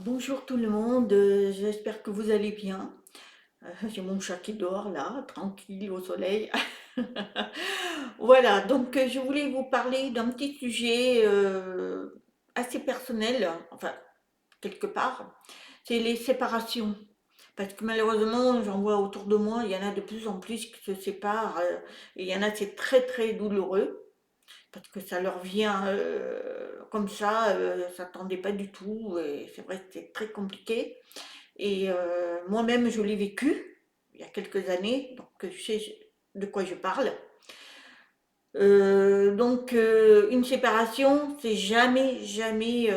Bonjour tout le monde, j'espère que vous allez bien. J'ai mon chat qui dort là, tranquille au soleil. Voilà, donc je voulais vous parler d'un petit sujet assez personnel, enfin quelque part, c'est les séparations. Parce que malheureusement, j'en vois autour de moi, il y en a de plus en plus qui se séparent, et il y en a c'est très très douloureux parce que ça leur vient comme ça, s'attendaient pas du tout, et c'est vrai que c'est très compliqué. Et moi-même, je l'ai vécu il y a quelques années, donc je sais de quoi je parle. Une séparation, c'est jamais, jamais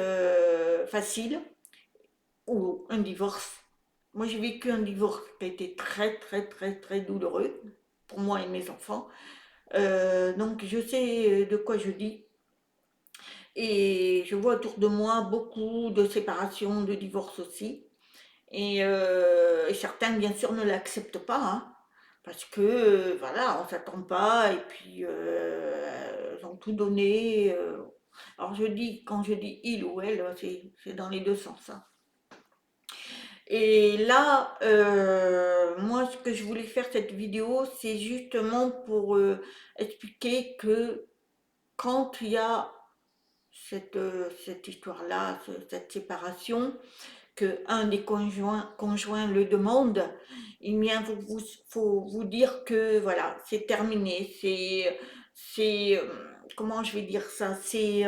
facile, ou un divorce. Moi, j'ai vécu un divorce qui a été très, très, très, très douloureux pour moi et mes enfants. Donc, je sais de quoi je dis. Et je vois autour de moi beaucoup de séparations, de divorces aussi. Et certains, bien sûr, ne l'acceptent pas, hein, parce que, voilà, on ne s'attend pas, et puis ils ont tout donné. Alors je dis, quand je dis il ou elle, c'est dans les deux sens, hein. Et là, moi, ce que je voulais faire cette vidéo, c'est justement pour expliquer que quand il y a cette histoire-là, cette séparation, que un des conjoints le demande, eh bien, faut vous dire que voilà, c'est terminé. Comment je vais dire ça? C'est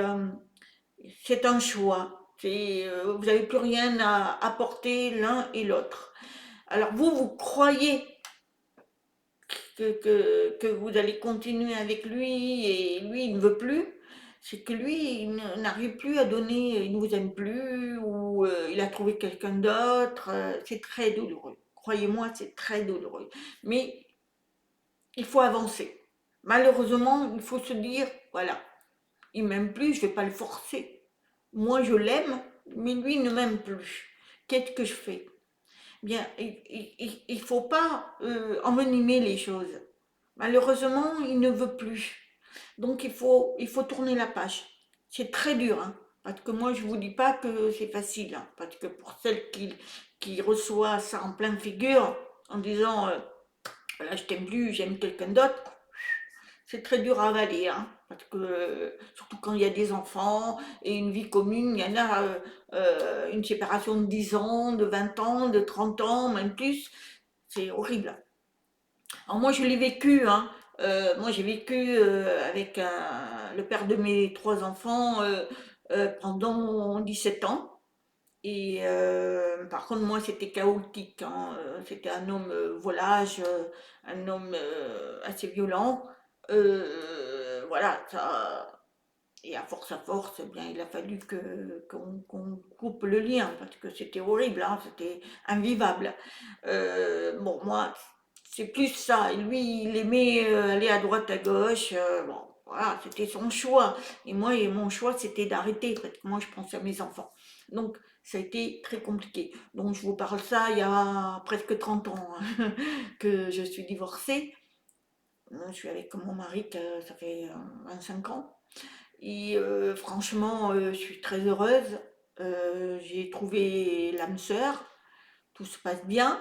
un choix. Vous n'avez plus rien à apporter l'un et l'autre. Alors vous croyez que vous allez continuer avec lui et lui, il ne veut plus. C'est que lui, il n'arrive plus à donner, il ne vous aime plus ou il a trouvé quelqu'un d'autre. C'est très douloureux. Croyez-moi, c'est très douloureux. Mais il faut avancer. Malheureusement, il faut se dire, voilà, il m'aime plus, je ne vais pas le forcer. Moi, je l'aime, mais lui ne m'aime plus. Qu'est-ce que je fais? Bien, il faut pas envenimer les choses. Malheureusement, il ne veut plus. Donc il faut tourner la page. C'est très dur, hein, parce que moi je vous dis pas que c'est facile, hein, parce que pour celle qui reçoit ça en pleine figure, en disant voilà, je t'aime plus, j'aime quelqu'un d'autre, c'est très dur à avaler, hein, parce que surtout quand il y a des enfants et une vie commune, il y en a une séparation de 10 ans, de 20 ans, de 30 ans, même plus, c'est horrible. Alors moi je l'ai vécu, hein. Moi j'ai vécu avec le père de mes trois enfants pendant 17 ans. Et par contre moi c'était chaotique, hein. C'était un homme volage, un homme assez violent. Voilà, ça, et à force, eh bien, il a fallu qu'on coupe le lien parce que c'était horrible, hein, c'était invivable. Bon, moi, c'est plus ça. Et lui, il aimait aller à droite, à gauche. Bon, voilà, c'était son choix. Et moi, mon choix, c'était d'arrêter parce que moi, je pensais à mes enfants. Donc, ça a été très compliqué. Donc, je vous parle ça il y a presque 30 ans, hein, que je suis divorcée. Je suis avec mon mari, ça fait 25 ans. Et franchement, je suis très heureuse. J'ai trouvé l'âme sœur, tout se passe bien.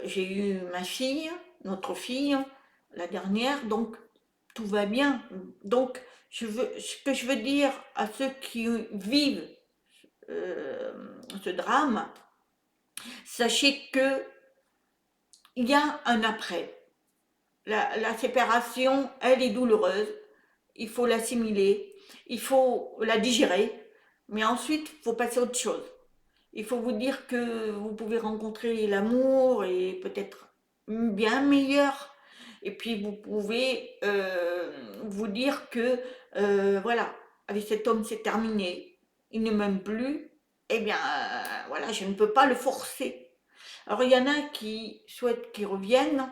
J'ai eu ma fille, notre fille, la dernière, donc tout va bien. Donc, ce que je veux dire à ceux qui vivent euh, ce drame, sachez que il y a un après. La séparation, elle est douloureuse. Il faut l'assimiler, il faut la digérer, mais ensuite, il faut passer à autre chose. Il faut vous dire que vous pouvez rencontrer l'amour et peut-être bien meilleur. Et puis vous pouvez vous dire que voilà, avec cet homme c'est terminé, il ne m'aime plus, eh bien voilà, je ne peux pas le forcer. Alors il y en a qui souhaitent qu'il revienne,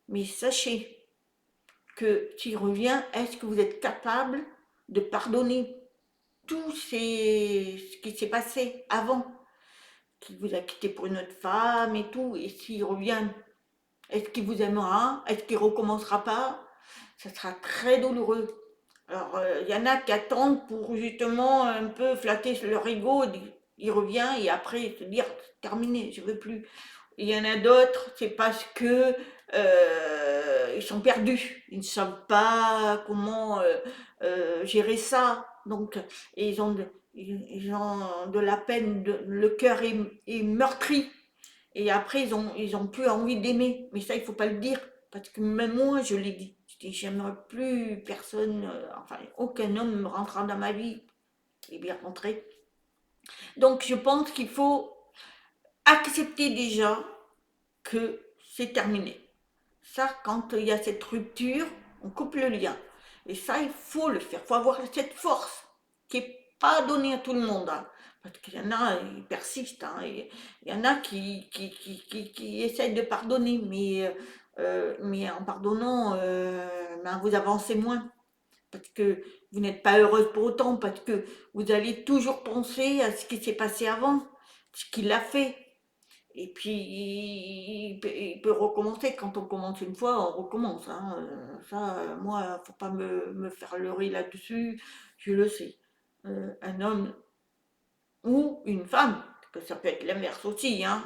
mais sachez que s'il revient, est-ce que vous êtes capable de pardonner ce qui s'est passé avant, qu'il vous a quitté pour une autre femme et tout, et s'il revient, est-ce qu'il vous aimera? Est-ce qu'il recommencera pas? Ça sera très douloureux. Alors, il y en a qui attendent pour justement un peu flatter leur ego, il revient et après se dire terminé, je veux plus. Il y en a d'autres, c'est parce que ils sont perdus, ils ne savent pas comment gérer ça. Donc, ils ont de la peine, le cœur est meurtri. Et après, ils ont plus envie d'aimer. Mais ça, il faut pas le dire. Parce que même moi, je l'ai dit. Je dis, j'aimerais plus personne, enfin, aucun homme me rentrera dans ma vie. Il est bien rentré. Donc, je pense qu'il faut accepter déjà que c'est terminé. Ça, quand il y a cette rupture, on coupe le lien. Et ça, il faut le faire. Il faut avoir cette force qui n'est pas donnée à tout le monde, hein. Parce qu'il y en a, ils persistent, hein. Il y en a qui essayent de pardonner, mais en pardonnant, ben, vous avancez moins. Parce que vous n'êtes pas heureuse pour autant, parce que vous allez toujours penser à ce qui s'est passé avant, ce qu'il a fait. Et puis, il peut recommencer. Quand on commence une fois, on recommence, hein. Ça, moi, faut pas me faire leurrer là-dessus. Je le sais. Un homme ou une femme, parce que ça peut être l'inverse aussi, hein.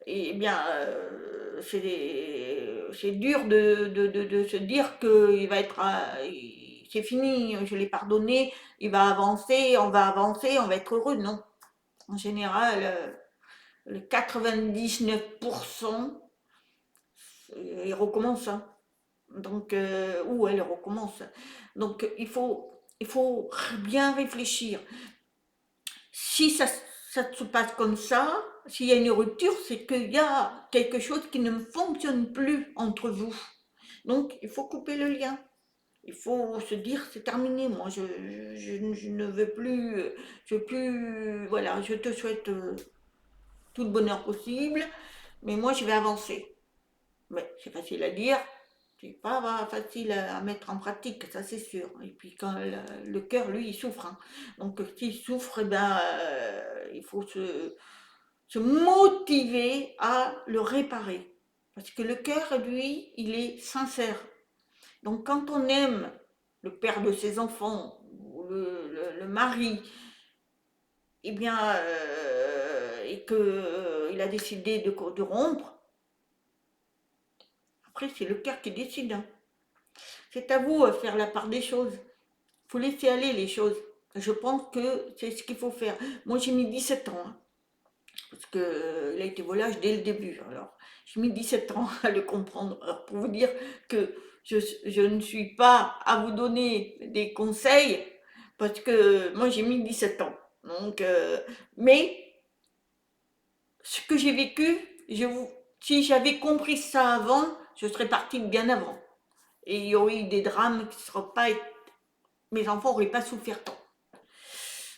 Et bien, c'est dur de se dire que il va être, c'est fini, je l'ai pardonné, il va avancer, on va être heureux. Non. En général, le 99%, il recommence, hein. Donc, ou elle recommence. Donc, il faut bien réfléchir. Si ça se passe comme ça, s'il y a une rupture, c'est qu'il y a quelque chose qui ne fonctionne plus entre vous. Donc, il faut couper le lien. Il faut se dire, c'est terminé, moi, je ne veux plus, je veux plus, voilà, je te souhaite tout le bonheur possible, mais moi, je vais avancer. Mais c'est facile à dire, c'est pas facile à mettre en pratique, ça c'est sûr. Et puis quand le cœur, lui, il souffre, hein. Donc s'il souffre, eh ben, il faut se motiver à le réparer. Parce que le cœur, lui, il est sincère. Donc quand on aime le père de ses enfants, ou le mari, eh bien, et qu'il a décidé de rompre, après c'est le cœur qui décide, hein. C'est à vous de faire la part des choses. Il faut laisser aller les choses. Je pense que c'est ce qu'il faut faire. Moi, j'ai mis 17 ans, hein, parce qu'il a été volage dès le début. Alors, j'ai mis 17 ans à le comprendre. Alors, pour vous dire que je ne suis pas à vous donner des conseils, parce que moi, j'ai mis 17 ans. Donc, mais ce que j'ai vécu, si j'avais compris ça avant, je serais partie bien avant. Et il y aurait eu des drames qui ne seraient pas mes enfants n'auraient pas souffert tant.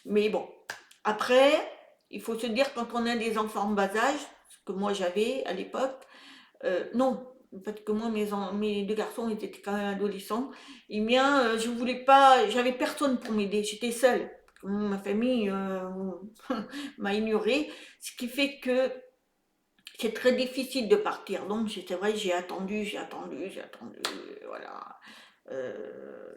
Mais bon, après, il faut se dire quand on a des enfants en bas âge, ce que moi j'avais à l'époque, non, parce que moi mes deux garçons ils étaient quand même adolescents, et bien je voulais pas, j'avais personne pour m'aider, j'étais seule. Ma famille m'a ignorée, ce qui fait que c'est très difficile de partir. Donc c'est vrai, j'ai attendu, voilà.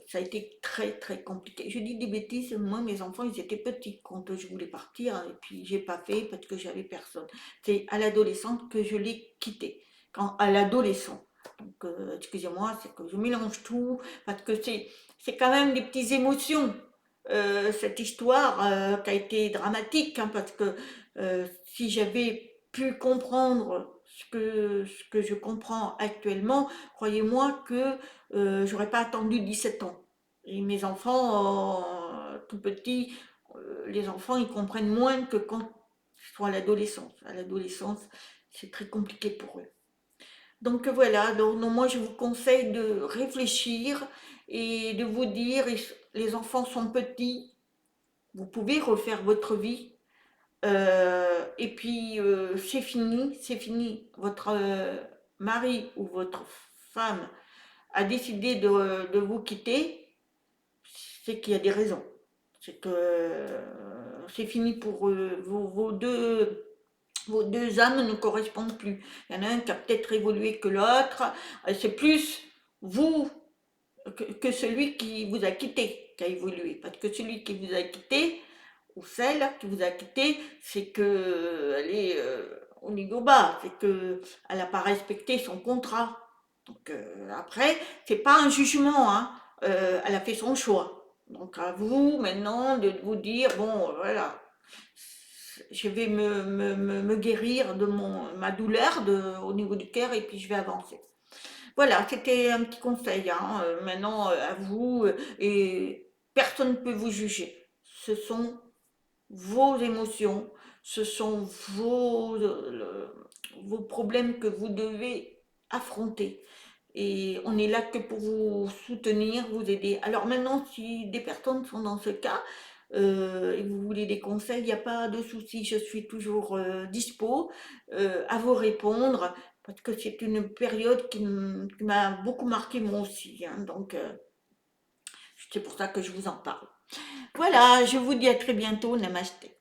Ça a été très très compliqué. Je dis des bêtises, moi mes enfants ils étaient petits quand je voulais partir et puis j'ai pas fait parce que j'avais personne. C'est à l'adolescente que je l'ai quitté. Quand à l'adolescent. Donc excusez-moi, c'est que je mélange tout parce que c'est quand même des petites émotions. Cette histoire qui a été dramatique, hein, parce que si j'avais pu comprendre ce que je comprends actuellement, croyez-moi que j'aurais pas attendu 17 ans. Et mes enfants, tout petits, les enfants, ils comprennent moins que quand ils sont à l'adolescence. À l'adolescence, c'est très compliqué pour eux. Donc voilà, donc non, moi je vous conseille de réfléchir et de vous dire, les enfants sont petits, vous pouvez refaire votre vie. Et puis c'est fini. Votre mari ou votre femme a décidé de vous quitter, c'est qu'il y a des raisons. C'est que c'est fini pour eux. Vos deux âmes ne correspondent plus. Il y en a un qui a peut-être évolué que l'autre. C'est plus vous que celui qui vous a quitté qui a évolué. Parce que celui qui vous a quitté, ou celle qui vous a quitté, c'est que elle est au niveau bas, c'est que elle n'a pas respecté son contrat. Donc après, c'est pas un jugement, hein. Elle a fait son choix. Donc à vous maintenant de vous dire bon, voilà, je vais me guérir de ma douleur au niveau du cœur et puis je vais avancer. Voilà, c'était un petit conseil, hein. Maintenant, à vous, et personne ne peut vous juger. Ce sont vos émotions, ce sont vos problèmes que vous devez affronter. Et on est là que pour vous soutenir, vous aider. Alors maintenant, si des personnes sont dans ce cas et vous voulez des conseils, il n'y a pas de souci, je suis toujours dispo à vous répondre parce que c'est une période qui m'a beaucoup marqué moi aussi, hein. Donc c'est pour ça que je vous en parle. Voilà, je vous dis à très bientôt, Namasté.